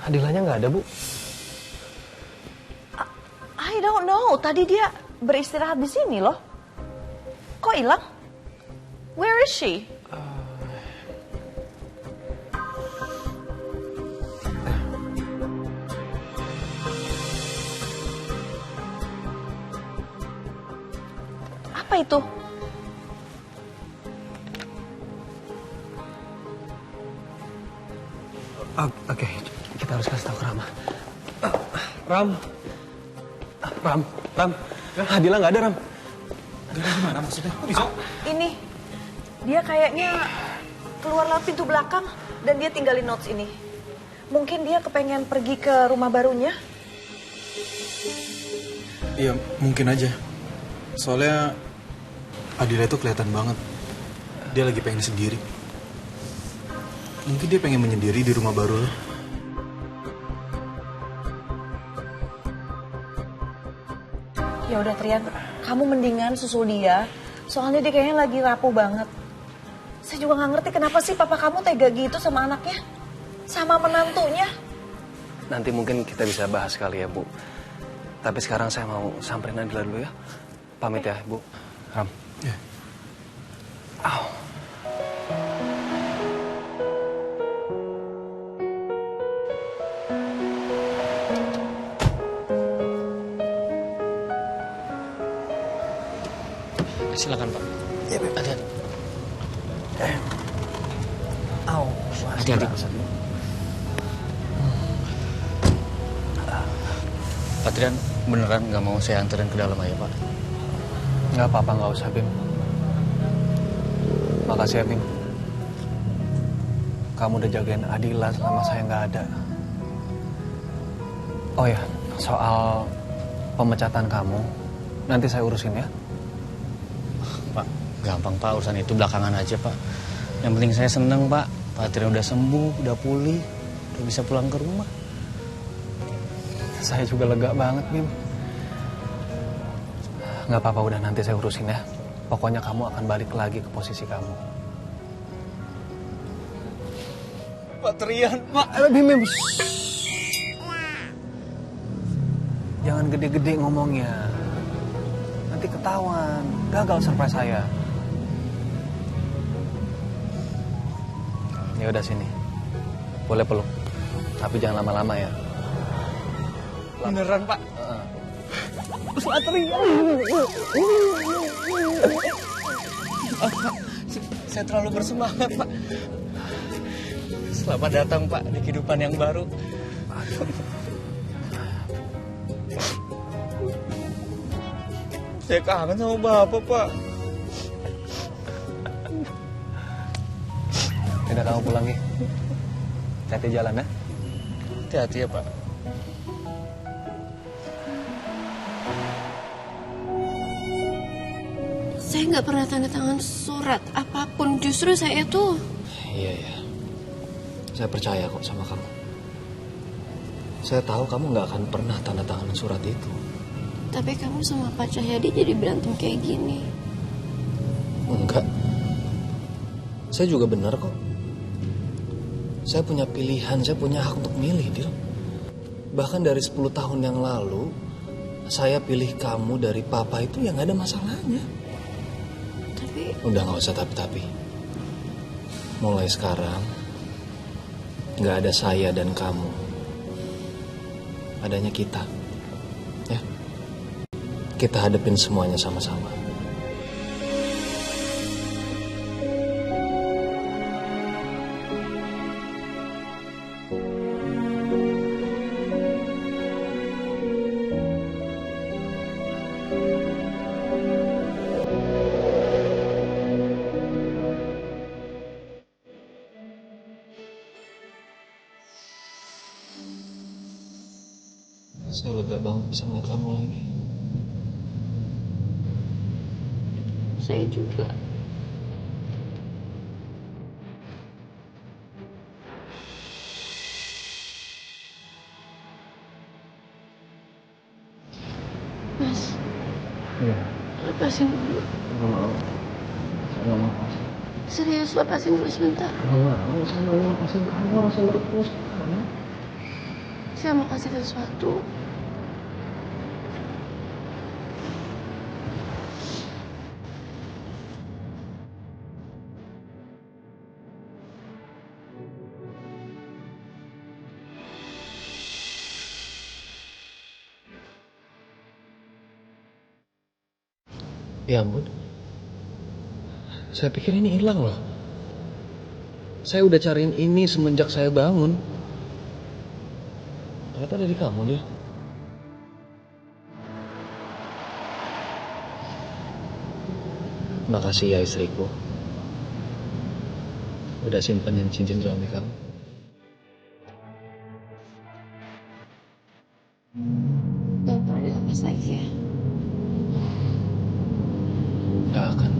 Adilanya nggak ada, Bu. I don't know. Tadi dia beristirahat di sini loh. Kok hilang? Where is she? Apa itu? Oke, kita harus kasih tahu ke Rama. Ram. Adila nggak ada, Ram. Nggak ada gimana maksudnya? Kok bisa? Ini, dia kayaknya keluar lewat pintu belakang dan dia tinggalin notes ini. Mungkin dia kepengen pergi ke rumah barunya. Iya, mungkin aja. Soalnya Adila itu kelihatan banget. Dia lagi pengen sendiri. Mungkin dia pengen menyendiri di rumah baru lo. Ya udah Trian, kamu mendingan susul dia. Soalnya dia kayaknya lagi rapuh banget. Saya juga nggak ngerti kenapa sih papa kamu tega gitu sama anaknya. Sama menantunya. Nanti mungkin kita bisa bahas kali ya, Bu. Tapi sekarang saya mau samperin Adila dulu ya. Pamit ya, Bu. Ram. Ya. Au. Silakan Pak. Ya, Bu. Hati-hati. Au. Hati-hati. Pak Trian beneran nggak mau saya anterin ke dalam aja Pak? Nggak apa-apa, nggak usah, Bim. Makasih ya, Bim. Kamu udah jagain Adila selama saya nggak ada. Oh ya, soal pemecatan kamu, nanti saya urusin ya. Pak, gampang Pak, urusan itu belakangan aja Pak. Yang penting saya seneng Pak. Pak Trian udah sembuh, udah pulih, udah bisa pulang ke rumah. Saya juga lega banget, Bim. Nggak apa-apa, udah nanti saya urusin ya. Pokoknya kamu akan balik lagi ke posisi kamu. Pak Trian, Pak. Bim. Jangan gede-gede ngomongnya. Nanti ketahuan. Gagal surprise saya. Ya udah sini. Boleh peluk. Tapi jangan lama-lama ya. Beneran Pak. Pak Trian. Pak, saya terlalu bersemangat Pak. Selamat datang Pak di kehidupan yang baru. Saya kangen sama Bapak Pak. Udah kamu pulang nih. Hati-hati jalan ya. Hati-hati ya Pak. Saya nggak pernah tanda tangan surat apapun. Justru saya tuh... Iya. Saya percaya kok sama kamu. Saya tahu kamu nggak akan pernah tanda tangan surat itu. Tapi kamu sama Pak Cahyadi jadi berantem kayak gini. Enggak. Saya juga benar kok. Saya punya pilihan, saya punya hak untuk milih, Dil. Bahkan dari 10 tahun yang lalu, saya pilih kamu dari papa itu yang nggak ada masalahnya. Tapi... Udah nggak usah tapi-tapi. Mulai sekarang, nggak ada saya dan kamu. Adanya kita. Ya. Kita hadapin semuanya sama-sama. Saya lega banget bisa ngeliat kamu lagi. Saya juga. Mas. Iya. Lepasin dulu. Gak mau. Saya gak mau. Serius, lepasin dulu sebentar. Gak mau. Saya gak mau lepasin kamu. Langsung terus. Saya mau kasih sesuatu. Ya ampun. Saya pikir ini hilang loh. Saya udah cariin ini semenjak saya bangun. Ternyata dari kamu dia. Makasih ya istriku. Udah simpenin cincin suami kamu. Gak pernah dilepas lagi ya. Gak akan.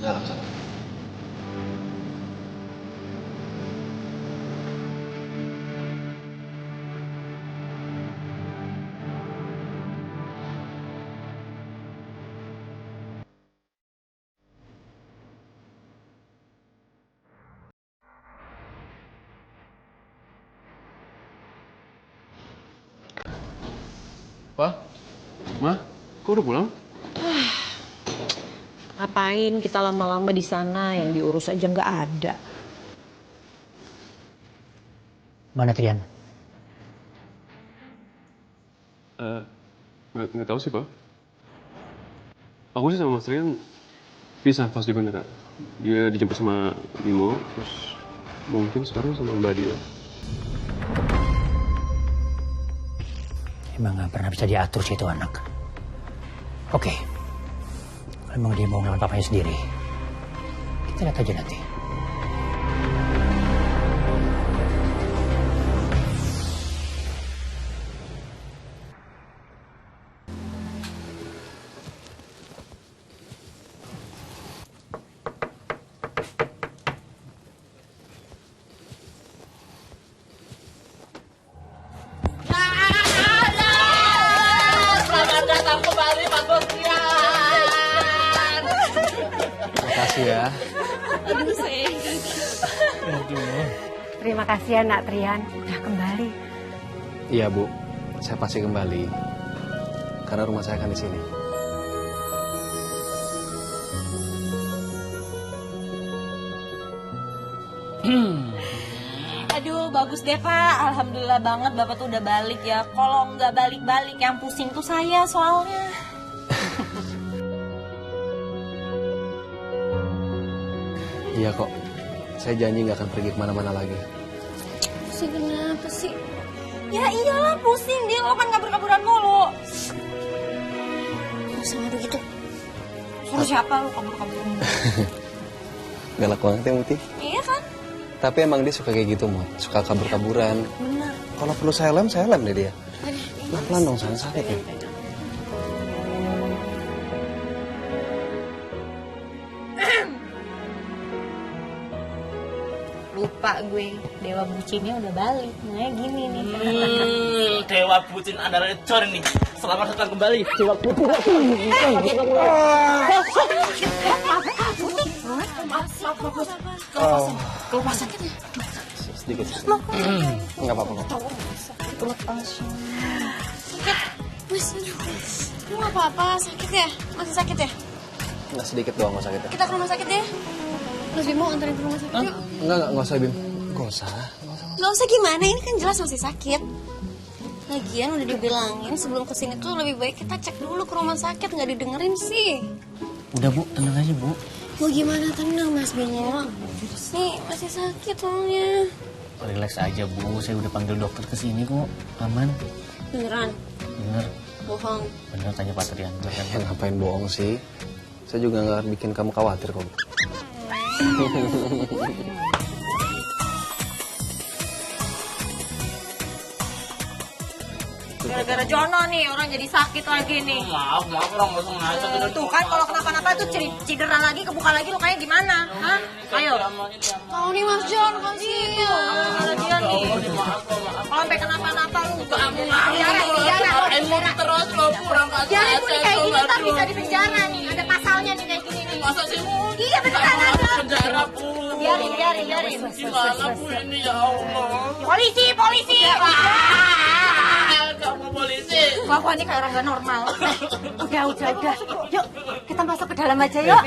Gak akan. Pa? Ma? Kok udah pulang? Ngapain kita lama-lama di sana, yang diurus aja nggak ada. Mana Trian? Nggak tahu sih, Pak. Aku sih sama Mas Rian pisah pas di bandara. Dia dijemput sama Bimo, terus mungkin sekarang sama Mbak Dia. Emang gak pernah bisa diatur sih itu anak. Oke. Emang dia mau ngelawan papanya sendiri. Kita lihat aja nanti. Makasih ya. Aduh, sayang. Terima kasih ya Nak Trian, udah kembali. Iya Bu, saya pasti kembali. Karena rumah saya kan di sini. Aduh, bagus deh Pak. Alhamdulillah banget Bapak tuh udah balik ya. Kalau nggak balik-balik, yang pusing tuh saya soalnya. Iya kok, saya janji nggak akan pergi kemana-mana lagi. Pusing kenapa sih? Ya iyalah pusing dia, lo kan kabur-kaburan mulu. Terus sama gitu. Suruh siapa lo kabur-kaburan mulu? Galak banget ya Muti. Iya kan? Tapi emang dia suka kayak gitu Mut, suka kabur-kaburan. Bener. Kalau perlu saya lem deh dia. Pelan-pelan dong, sayang, sakit ya. Lupa gue, dewa bucinnya udah balik. Nah gini nih. Dewa bucin Anda Cor nih. Selamat datang kembali. Dewa bucin. Kelupas sakit ya? Sedikit. Enggak apa-apa kok. Sakit? Mas, aduh. Lu gak apa-apa, sakit ya? Masih sakit ya? Enggak sedikit doang nggak sakitnya. Kita ke rumah sakit ya? Mas Bimo anterin ke rumah sakit yuk. Enggak usah Bim. Enggak usah. Gak usah gimana, ini kan jelas masih sakit. Lagian udah dibilangin sebelum kesini tuh lebih baik kita cek dulu ke rumah sakit, nggak didengerin sih. Udah Bu, tenang aja Bu. Mau gimana tenang Mas Bimo? Nih masih sakit soalnya. Relax aja Bu, saya udah panggil dokter ke sini kok. Aman. Beneran? Bener. Bohong. Bener tanya Pak Trian. Ya, ngapain bohong sih? Saya juga nggak bikin kamu khawatir kok. Bu. Gara-gara Jono nih orang jadi sakit lagi nih. Maaf orang nggak sengaja. Tuh kan kalau kenapa-napa tuh cedera lagi, kebuka lagi lukanya gimana? Hah? Ayo. Tahu nih Mas John, kasihan. Ada dia nih. Kalau sampai kenapa-napa lu Kamu penjara. terus lo kurang Jangan gue kayak gini ntar bisa di penjara nih. Ada pasalnya nih kayak gini nih. Masa sih Bu? Iya beneran ada. Penjara Bu. Biarin. Gimana Bu ini ya Allah? Polisi. Kamu polisi. Kok ini kayak orang gak normal. Udah. Yuk, kita masuk ke dalam aja yuk.